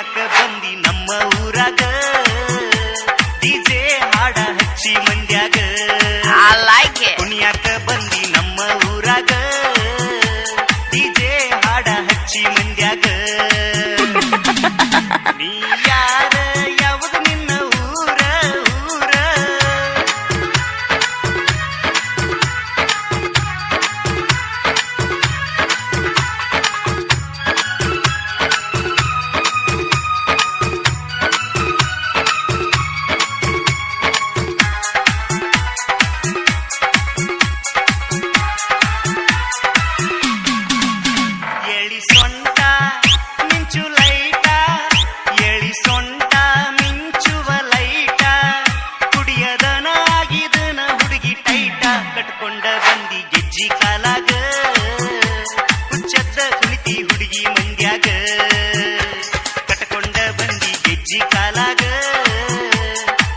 ಕುಣಿಯಾಕ ಬಂದಿ ನಮ್ಮ ಊರಾಗ ಡಿಜೆ ಹಾಡ ಹಚ್ಚಿ ಮಂಡ್ಯಾಗ ಕುಣಿಯಾಕ ಬಂದಿ ನಮ್ಮ ಊರಾಗ ಡಿಜೆ ಹಾಡ ಹಚ್ಚಿ ಮಂಡ್ಯಾಗ ನೀ ಯಾರ ಯಾವುದು ನಿನ್ನ ಊರ ಊರ ಎಳಿ ಸೊಂಟ ಮಿಂಚು ಲೈಟ ಎಳಿ ಸೊಂಟ ಮಿಂಚುವ ಲೈಟ ಕುಡಿಯದನ ಆಗಿದನ ಹುಡುಗಿ ಟೈಟ ಕಟ್ಕೊಂಡ ಬಂದಿ ಗೆಜ್ಜಿ ಕಾಲಾಗ ಹುಚ್ಚದ್ದ ಕುಳಿತಿ ಹುಡುಗಿ ಮಂಡ್ಯಾಗ ಕಟ್ಕೊಂಡ ಬಂದಿ ಗೆಜ್ಜಿ ಕಾಲಾಗ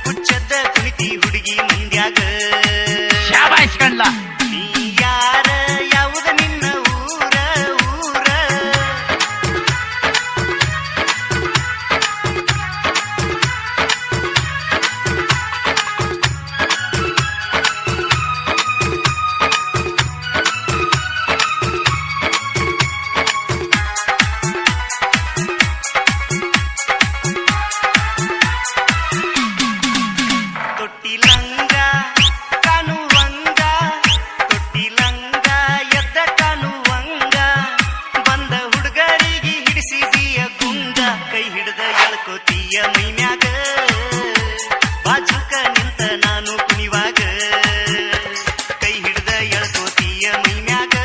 ಹುಚ್ಚದ್ದ ಕುಳಿತಿ ಹುಡುಗಿ ಮಂಡ್ಯಾಗ ನೀ ಯಾರ ಯಾವುದು ನಿನ್ನ ಊರ ಊರ ತೊಟ್ಟಿಲಂಗ ಕಾಣುವಂಗ ತೊಟ್ಟಿಲಂಗ ಎದ್ದ ಕಾಣುವಂಗ ಬಂದ ಹುಡುಗರಿಗೆ ಹಿಡಿಸಿದೀಯ ಗುಂಗ ಕೈ ಹಿಡ್ದ ಎಳ್ಕೋತೀಯ ಮೈಮ್ಯಾಗ ಬಾಜುಕ ನಿಂತ ನಾನು ಕುಣಿವಾಗ ಕೈ ಹಿಡ್ದ ಎಳ್ಕೋತೀಯ ಮೈಮ್ಯಾಗ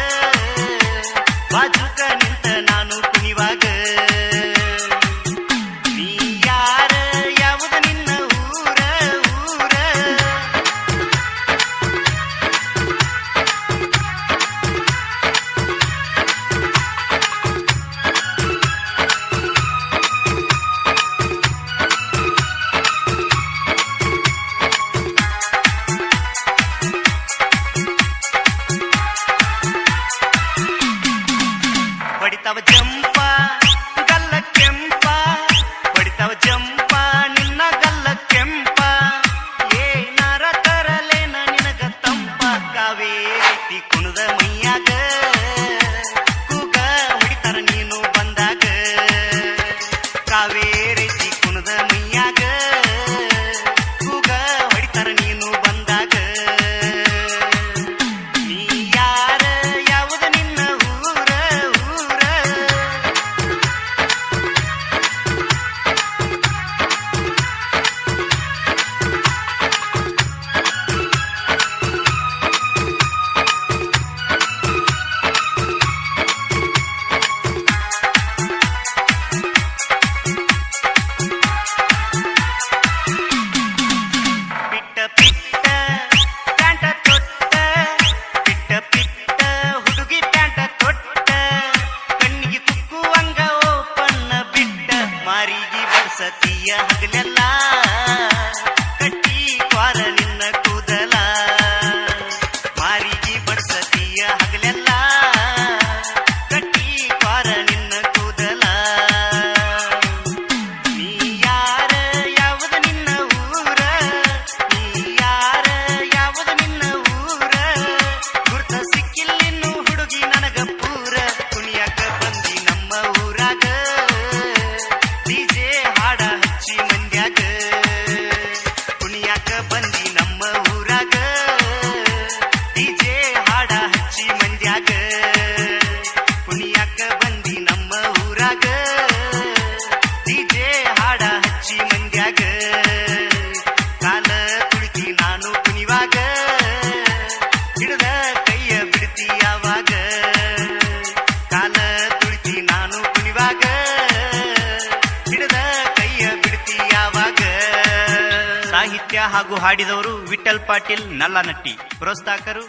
ಬಾಜುಕ ನಿಂತ ನಾನು ಕುಣಿವಾಗ ನೀ ಯಾರ ಯಾವುದು ನಿನ್ನ ಊರ ಊರ ಹೊಡಿತಾವ ಜಂಪ ಗಲ್ಲ ಕೆಂಪ ಹೊಡಿತಾವ ಜಂಪ ನಿನ್ನ ಗಲ್ಲ ಕೆಂಪ ಏನಾರ ತರಲೇನ ನಿನಗ ತಂಪ ಕಾವೇರಿ ಕುಣದ ಮೈಯಾಗ ಕೂಗ ಹೊಡಿತಾರ ನೀನು ಬಂದಾಗ ಕಾವೇರಿ ಕುಣದ ಮೈಯಾಗ ಕೂಗ ಹೊಡಿತಾರ ನೀನು ಬಂದಾಗ ನೀ ಯಾರ ಯಾವುದು ನಿನ್ನ ಊರ ಊರ ಪಿಟ್ಟ ಪಿಟ್ಟ ಪ್ಯಾಂಟ ತೊಟ್ಟ ಪಿಟ್ಟ ಪಿಟ್ಟ ಹುಡುಗಿ ಪ್ಯಾಂಟ ತೊಟ್ಟ ಕಣ್ಣಿಗೆ ಕುಕ್ಕುವಂಗ ಓಪನ್ನ ಬಿಟ್ಟ ಮಾರಿಗೆ ಬರ್ಸತಿಯ ಹಗಲೆಲ್ಲ ಕಟ್ಟಿ ಕ್ವಾರ ನಿನ್ನ ಕೂದಲ ಮಾರಿಗೆ ಬರ್ಸತಿಯ ಹಗಲೆಲ್ಲ ಕಟ್ಟಿ ಕ್ವಾರ ನಿನ್ನ ಕೂದಲ ನೀ ಯಾರ ಯಾವುದು ನಿನ್ನ ಊರ ನೀ ಯಾರ ಯಾವುದು ನಿನ್ನ ಊರ ಗುರ್ತ ಸಿಕ್ಕಿಲ್ಲಿನ್ನು ಹುಡುಗಿ ನನಗ ಪೂರ ಕುಣಿಯಾಕ ಬಂದಿ ನಮ್ಮ ಊರಾಗ ಡಿಜೆ ಹಾಡ ಹಚ್ಚಿ ಮಂಡ್ಯಾಗ ಕುಣಿಯಾಕ ಬಂದಿ ನಮ್ಮ ಊರಾಗ ಡಿಜೆ ಹಾಡ ಹಚ್ಚಿ ಮಂಡ್ಯಾಗ ಕುಣಿಯಾಕ ಬಂದಿ ನಮ್ಮ ಊರಾಗ ಡಿಜೆ ಹಾಡ ಹಚ್ಚಿ ಮಂಡ್ಯಾಗ ಕಾಲ ತುಳಿತಿ ನಾನು ಕುಣಿವಾಗ ಹಿಡ್ದ ಕೈಯ ಬಿಡ್ತಿ ಯಾವಾಗ ಕಾಲ ತುಳಿತಿ ನಾನು ಕುಣಿವಾಗ ಹಿಡ್ದ ಕೈಯ ಬಿಡ್ತಿ ಯಾವಾಗ ಸಾಹಿತ್ಯ ಹಾಗೂ ಹಾಡಿದವರು ವಿಠಲ್ ಪಾಟೀಲ್ ನಲ್ಲನಟ್ಟಿ ಪ್ರೋತ್ಸಾಹಕರು